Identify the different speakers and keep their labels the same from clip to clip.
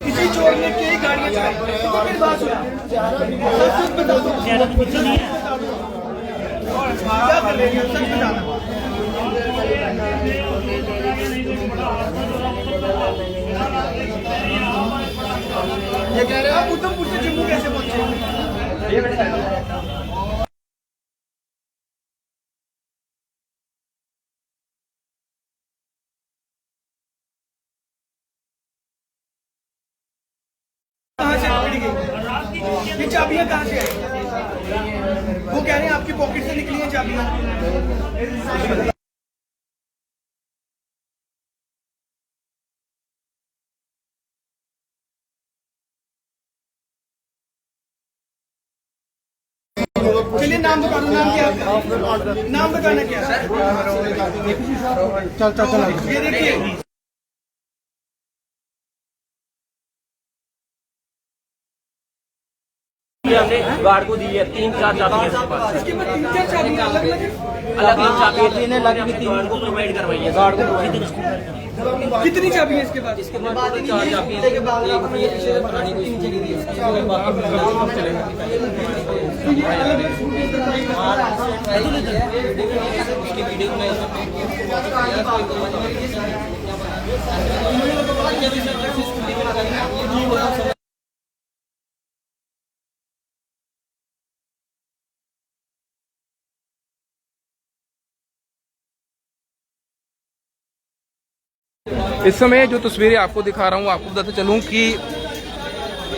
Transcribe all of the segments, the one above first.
Speaker 1: किसी चोर ने कई गाड़ियां चलाई तो फिर बात हुई। सच बता दो क्या कर रहे हैं, सच बताना। ये कह रहे हो आप उधमपुर से जम्मू कैसे पहुंचे? कहाँ से पकड़ी गई? ये चाबियां कहाँ से आई? वो कह रहे हैं आपकी पॉकेट से निकली हैं चाबियां। चलिए नाम बता दो, नाम क्या है? नाम बताना क्या है? चल ये देखिए
Speaker 2: हमने गार्ड को दी है 3-4 चाबियां इसके पास।
Speaker 1: इसके बाद 3-4 चाबियां अलग अलग
Speaker 2: चाबियां थी ने लगी थी गार्ड को प्रोवाइड करवाई है। गार्ड को
Speaker 1: कितनी चाबियां इसके बाद?
Speaker 2: इसके बाद 4 चाबियां एक पुरानी कोई चली थी उसकी बाकी चलेगा। उसकी वीडियो में
Speaker 3: इस समय जो तस्वीरें आपको दिखा रहा हूँ, आपको बताते चलूँ कि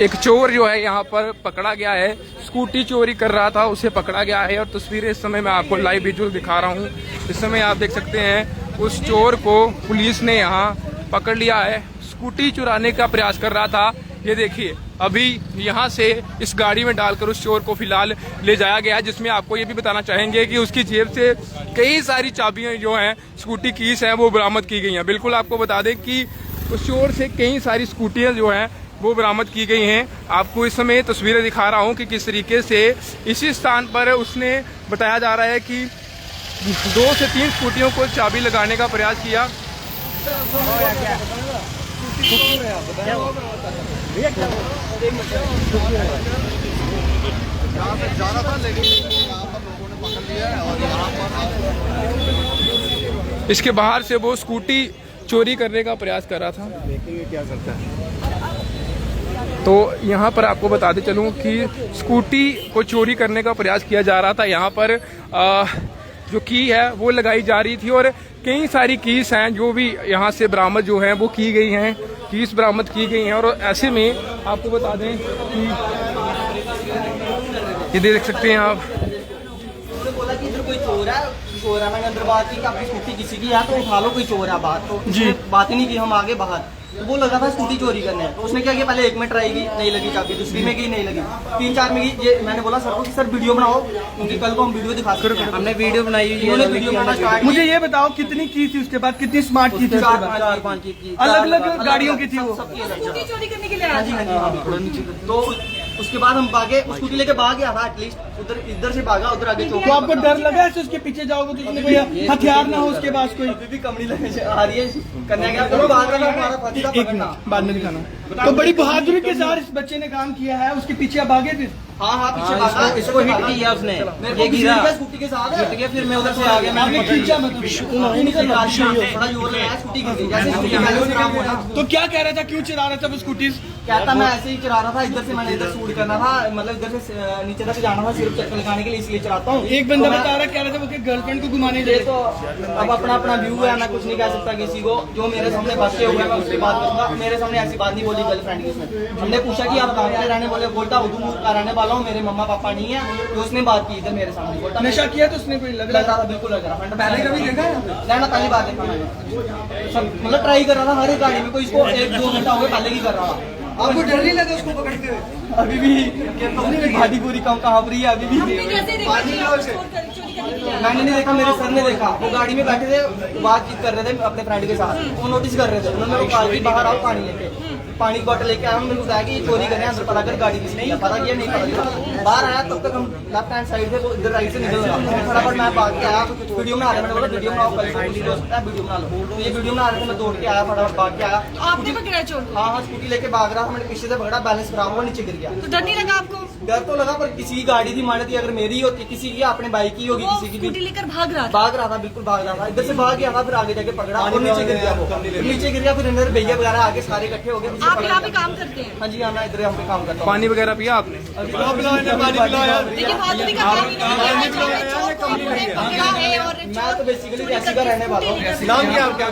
Speaker 3: एक चोर जो है यहाँ पर पकड़ा गया है। स्कूटी चोरी कर रहा था, उसे पकड़ा गया है। और तस्वीरें इस समय मैं आपको लाइव विजुअल दिखा रहा हूँ। इस समय आप देख सकते हैं उस चोर को पुलिस ने यहाँ पकड़ लिया है। स्कूटी चुराने का प्रयास कर रहा था। ये देखिए अभी यहाँ से इस गाड़ी में डालकर उस चोर को फिलहाल ले जाया गया है, जिसमें आपको ये भी बताना चाहेंगे कि उसकी जेब से कई सारी चाबियां जो हैं, स्कूटी कीस हैं, वो बरामद की गई हैं। बिल्कुल आपको बता दें कि उस चोर से कई सारी स्कूटियां जो हैं वो बरामद की गई हैं। आपको इस समय तस्वीरें दिखा रहा हूँ कि किस तरीके से इसी स्थान पर उसने बताया जा रहा है कि 2 से 3 स्कूटियों को चाबी लगाने का प्रयास किया। इसके बाहर से वो स्कूटी चोरी करने का प्रयास कर रहा था। देखेंगे क्या करता है। तो यहाँ पर आपको बताते चलूँ कि स्कूटी को चोरी करने का प्रयास किया जा रहा था। यहाँ पर जो की है वो लगाई जा रही थी और कई सारी कीस हैं जो भी यहाँ से बरामद जो हैं वो की गई हैं, कीस बरामद की गई हैं। और ऐसे में आपको बता दें कि ये देख सकते हैं आप,
Speaker 2: उन्होंने बोला कि इधर कोई चोर है, मैंने अंदर बात की कि आपकी स्कूटी किसी की है तो उठा लो, कोई चोर है बात। तो जी बात ही नहीं की, हम आगे बाहर। तो वो लगा था स्कूटी चोरी करने, तो उसने क्या किया, पहले 1 में ट्राई की, नहीं लगी चाबी, दूसरी में की, नहीं लगी, 3-4 में की। ये मैंने बोला सर को कि सर वीडियो बनाओ, क्योंकि कल को हम वीडियो दिखा सकते हैं। हमने वीडियो बनाई हुई है, वीडियो बनाना स्टार्ट।
Speaker 1: मुझे ये बताओ कितनी की थी उसके बाद, कितनी स्मार्ट की थी?
Speaker 2: 4-5 की
Speaker 1: अलग अलग गाड़ियों की थी वो।
Speaker 4: स्कूटी चोरी करने के लिए आया था।
Speaker 2: तो उसके बाद हम भागे, स्कूटी लेके भाग गया था, एटलीस्ट उधर इधर से भागा, उधर आगे चौक।
Speaker 1: तो आपको डर लगा ऐसे उसके पीछे जाओगे तो उसमें कोई हथियार ना हो उसके पास कोई?
Speaker 2: अभी भी कमड़ी लगे आ रही है करने गया तो भाग रहा था, हमारा फंसा पकड़ना।
Speaker 1: बाद में दिखाना। तो बड़ी बहादुरी के साथ इस बच्चे ने काम किया है, उसके पीछे आप आगे फिर?
Speaker 2: हाँ पीछे भागा, इसको हिट किया उसने, ये गिरा स्कूटी के साथ, हिट गया, फिर मैं उधर से आ गया, मैंने
Speaker 1: खींचा मतलब
Speaker 2: थोड़ा जोर लगाया, स्कूटी गिर गई। जैसे स्कूटी खराब हो रहा।
Speaker 1: तो क्या कह रहा था, क्यों चला रहा था वो स्कूटी?
Speaker 2: कहता मैं ऐसे ही चला रहा था, इधर से मैंने इधर शूट करना था, मतलब इधर से नीचे तक जाना था, सिर्फ चक्कर लगाने के लिए, इसलिए चलाता हूँ।
Speaker 1: एक बंदा बता रहा कह रहा था वो गर्लफ्रेंड को घुमाने
Speaker 2: ये तो अब अपना अपना व्यू है, मैं कुछ नहीं कह सकता किसी को। जो मेरे सामने बच्चे हुए मैं उसकी बात करूंगा। मेरे सामने ऐसी बात नहीं बोली गर्लफ्रेंड की उसने। हमने पूछा कि आप कहाँ के रहने वाले, बोलता उधमपुर का रहने वाला हूँ, मेरे मम्मा पापा नहीं है। तो उसने बात की इधर मेरे सामने, बोलता
Speaker 1: नशा किया तो उसने कोई लग रहा था?
Speaker 2: बिल्कुल लग रहा था। पहले कभी देखा है ना? पहली बार देखा मैंने, मतलब ट्राई कर रहा था हर एक गाड़ी में, कोई इसको 1-2 घंटा हो गया पहले की कर रहा था।
Speaker 1: आपको डर नहीं लगा उसको पकड़ के?
Speaker 2: अभी भी भाटी पूरी कहाँ पर है अभी भी।
Speaker 4: कैसे देखा चोरी करने के लिए?
Speaker 2: मैंने नहीं देखा, मेरे सर ने देखा। वो गाड़ी में बैठे थे, बातचीत कर रहे थे अपने फ्रेंड के साथ, वो नोटिस कर रहे थे। उन्होंने वो कहा कि बाहर आओ पानी लेके। पानी की बोतल लेके आया, मैंने बताया कि ये चोरी करने अंदर पता कर गाड़ी किसकी है, पता किया नहीं पता किया। बाहर आया तब तक हम लेफ्ट हैंड साइड से वो इधर राइट से निकल रहा, फटाफट मैं भाग के आया, वीडियो बना रहे, मैंने बोला वीडियो बनाओ, कल वीडियो बना लो। तो ये वीडियो बना रहे थे, मैं दौड़ के आया, फटाफट भाग के आया।
Speaker 4: आपने पकड़ा चोर को?
Speaker 2: हाँ, स्कूटी लेके भाग रहा था, मैंने पीछे से पकड़ा, बैलेंस खराब हुआ, नीचे गिर गया।
Speaker 4: तो डर नहीं लगा आपको?
Speaker 2: डर तो लगा, पर किसी की गाड़ी थी, माने थी, अगर मेरी होती, किसी की अपने बाइक की होगी,
Speaker 4: वो
Speaker 2: किसी की
Speaker 4: स्कूटी
Speaker 2: भी।
Speaker 4: लेकर भाग रहा था?
Speaker 2: भाग रहा था, बिल्कुल भाग रहा था, इधर से भाग गया था, फिर आगे जाके पकड़ा और नीचे गिर गया वो, नीचे गिर गया। फिर अंदर भैया वगैरह आगे सारे इकट्ठे हो गए।
Speaker 4: आप यहाँ पे काम करते हैं?
Speaker 2: हाँ जी, हाँ, मैं इधर यहाँ पे काम करता हूँ।
Speaker 3: पानी वगैरह पिया आपने?
Speaker 2: पानी पिलाया।
Speaker 4: देखिए बहादुरी का काम ही नहीं है। चोर को आपने पकड़ा है और
Speaker 2: मैं तो बेसिकली रियासी का रहने वाला हूँ।
Speaker 5: नाम क्या है आपका?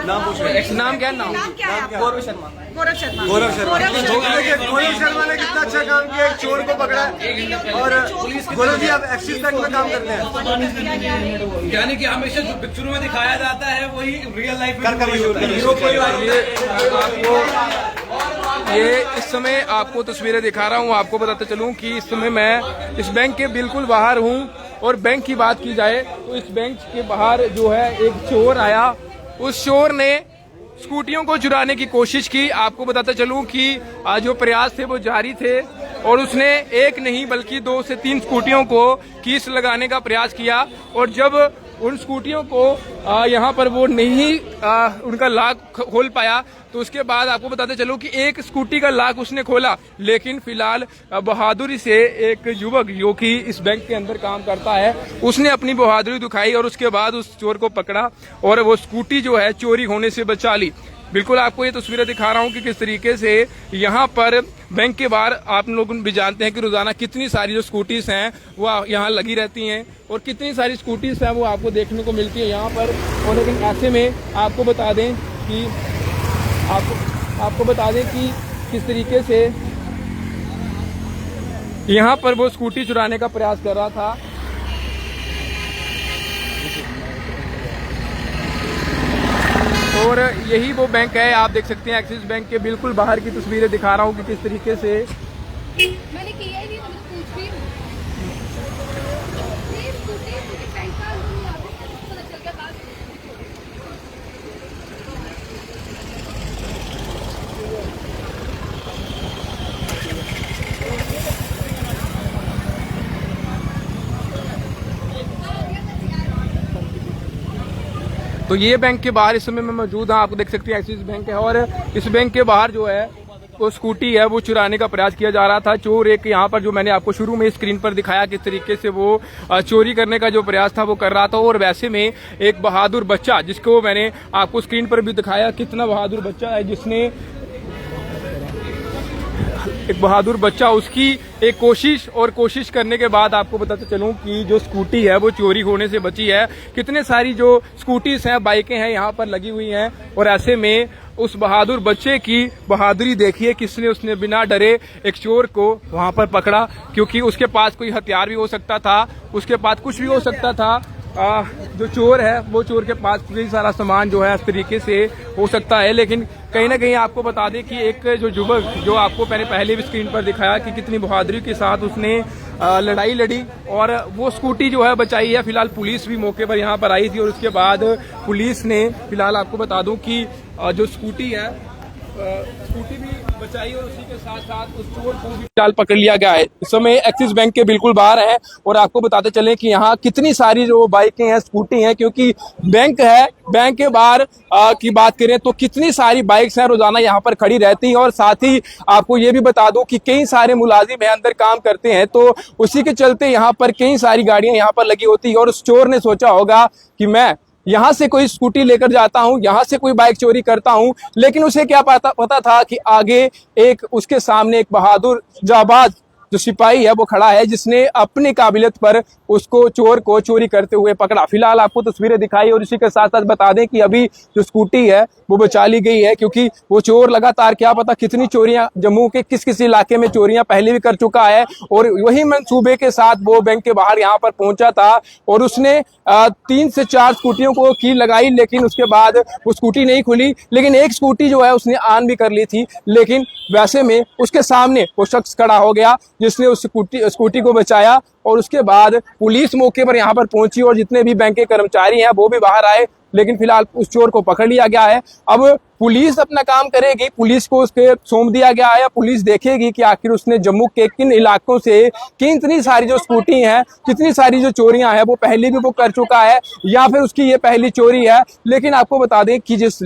Speaker 3: नाम क्या है?
Speaker 4: नाम क्या है आपका?
Speaker 2: गौरव शर्मा।
Speaker 4: गौरव शर्मा।
Speaker 5: गौरव शर्मा।
Speaker 4: शर्मा।
Speaker 5: गौरव शर्मा ने कितना अच्छा काम किया, एक चोर को पकड़ा है। और गौरव जी आप एक्सिस बैंक में काम करते हैं,
Speaker 6: यानी कि हमेशा जो पिक्चरों में दिखाया जाता है वही रियल लाइफ में
Speaker 3: ये इस समय आपको तस्वीरें दिखा रहा हूँ। आपको बताते चलूँ कि इस समय मैं इस बैंक के बिल्कुल बाहर हूँ। और बैंक की बात की जाए तो इस बैंक के बाहर जो है एक चोर आया, उस चोर ने स्कूटियों को चुराने की कोशिश की। आपको बताते चलूं कि जो प्रयास थे वो जारी थे और उसने एक नहीं बल्कि 2 से 3 स्कूटियों को कीस लगाने का प्रयास किया। और जब उन स्कूटियों को यहाँ पर वो नहीं उनका लॉक खोल पाया तो उसके बाद आपको बताते चलो कि एक स्कूटी का लॉक उसने खोला। लेकिन फिलहाल बहादुरी से एक युवक जो कि इस बैंक के अंदर काम करता है उसने अपनी बहादुरी दिखाई और उसके बाद उस चोर को पकड़ा और वो स्कूटी जो है चोरी होने से बचा ली। बिल्कुल आपको ये तस्वीरें दिखा रहा हूँ कि किस तरीके से यहाँ पर बैंक के बाहर आप लोग भी जानते हैं कि रोजाना कितनी सारी जो स्कूटीज हैं वो यहाँ लगी रहती हैं और कितनी सारी स्कूटीज हैं वो आपको देखने को मिलती है यहाँ पर। और लेकिन ऐसे में आपको बता दें कि आपको बता दें कि किस तरीके से यहाँ पर वो स्कूटी चुराने का प्रयास कर रहा था। और यही वो बैंक है, आप देख सकते हैं एक्सिस बैंक के बिल्कुल बाहर की तस्वीरें दिखा रहा हूँ कि किस तरीके से
Speaker 7: मैंने किया ही नहीं, मैंने पूछ भी नहीं, स्कूटी बैंक का नहीं आता, पता चल गया बात।
Speaker 3: तो ये बैंक के बाहर इस समय मैं मौजूद हूँ। आप देख सकते हैं एक्सिस बैंक है और इस बैंक के बाहर जो है वो स्कूटी है वो चुराने का प्रयास किया जा रहा था। चोर एक यहाँ पर जो मैंने आपको शुरू में स्क्रीन पर दिखाया किस तरीके से वो चोरी करने का जो प्रयास था वो कर रहा था। और वैसे में एक बहादुर बच्चा जिसको मैंने आपको स्क्रीन पर भी दिखाया कितना बहादुर बच्चा है, जिसने एक बहादुर बच्चा उसकी एक कोशिश करने के बाद आपको बताते चलूं कि जो स्कूटी है वो चोरी होने से बची है। कितने सारी जो स्कूटीज हैं बाइकें हैं यहाँ पर लगी हुई हैं और ऐसे में उस बहादुर बच्चे की बहादुरी देखिए किसने उसने बिना डरे एक चोर को वहां पर पकड़ा, क्योंकि उसके पास कोई हथियार भी हो सकता था, उसके पास कुछ भी हो सकता था। जो चोर है वो चोर के पास कई सारा सामान जो है इस तरीके से हो सकता है। लेकिन कहीं ना कहीं आपको बता दें कि एक जो युवक जो आपको मैंने पहले भी स्क्रीन पर दिखाया कि कितनी बहादुरी के साथ उसने लड़ाई लड़ी और वो स्कूटी जो है बचाई है। फिलहाल पुलिस भी मौके पर यहाँ पर आई थी और उसके बाद पुलिस ने फिलहाल आपको बता दूं कि जो स्कूटी है स्कूटी भी बचाई और उसी के साथ साथ उस चोर को भी फिलहाल पकड़ लिया गया है। इस समय एक्सिस बैंक के बिल्कुल बाहर है और आपको बताते चलें कि यहाँ कितनी सारी जो बाइकें हैं स्कूटी हैं, क्योंकि बैंक है, बैंक के बाहर की बात करें तो कितनी सारी बाइक्स हैं रोजाना यहाँ पर खड़ी रहती हैं। और साथ ही आपको ये भी बता दूं कि कई सारे मुलाजिम है अंदर काम करते हैं, तो उसी के चलते यहाँ पर कई सारी गाड़ियां यहाँ पर लगी होती है। और उस चोर ने सोचा होगा कि मैं यहाँ से कोई स्कूटी लेकर जाता हूँ, यहाँ से कोई बाइक चोरी करता हूँ, लेकिन उसे क्या पता था कि आगे एक उसके सामने एक बहादुर जाबाज जो सिपाही है वो खड़ा है जिसने अपनी काबिलियत पर उसको चोर को चोरी करते हुए पकड़ा। फिलहाल आपको तस्वीरें दिखाई और इसी के साथ साथ बता दें कि अभी जो स्कूटी है वो बचा ली गई है, क्योंकि वो चोर लगातार क्या पता कितनी चोरियां जम्मू के किस इलाके में चोरियां पहले भी कर चुका है। और वही मंसूबे के साथ वो बैंक के बाहर यहाँ पर पहुंचा था और उसने 3 से 4 स्कूटियों को की लगाई, लेकिन उसके बाद वो स्कूटी नहीं खुली। लेकिन एक स्कूटी जो है उसने ऑन भी कर ली थी, लेकिन वैसे में उसके सामने वो शख्स खड़ा हो गया जिसने उस स्कूटी को बचाया। और उसके बाद पुलिस मौके पर यहाँ पर पहुंची और जितने भी बैंक के कर्मचारी हैं वो भी बाहर आए लेकिन फिलहाल उस चोर को पकड़ लिया गया है। अब पुलिस अपना काम करेगी, पुलिस को उसके सौंप दिया गया है। पुलिस देखेगी कि आखिर उसने जम्मू के किन इलाकों से कितनी सारी जो स्कूटी हैं, कितनी सारी जो चोरियां हैं वो पहले भी वो कर चुका है या फिर उसकी ये पहली चोरी है। लेकिन आपको बता दें कि जिस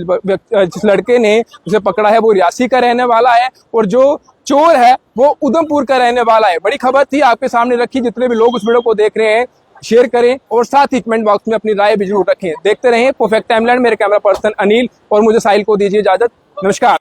Speaker 3: लड़के ने उसे पकड़ा है वो रियासी का रहने वाला है और जो चोर है वो उधमपुर का रहने वाला है। बड़ी खबर थी, आपके सामने रखी। जितने भी लोग उस वीडियो को देख रहे हैं शेयर करें और साथ ही कमेंट बॉक्स में अपनी राय भी जरूर रखें। देखते रहें परफेक्ट टाइमलाइन। मेरे कैमरा पर्सन अनिल और मुझे साहिल को दीजिए इजाजत। नमस्कार।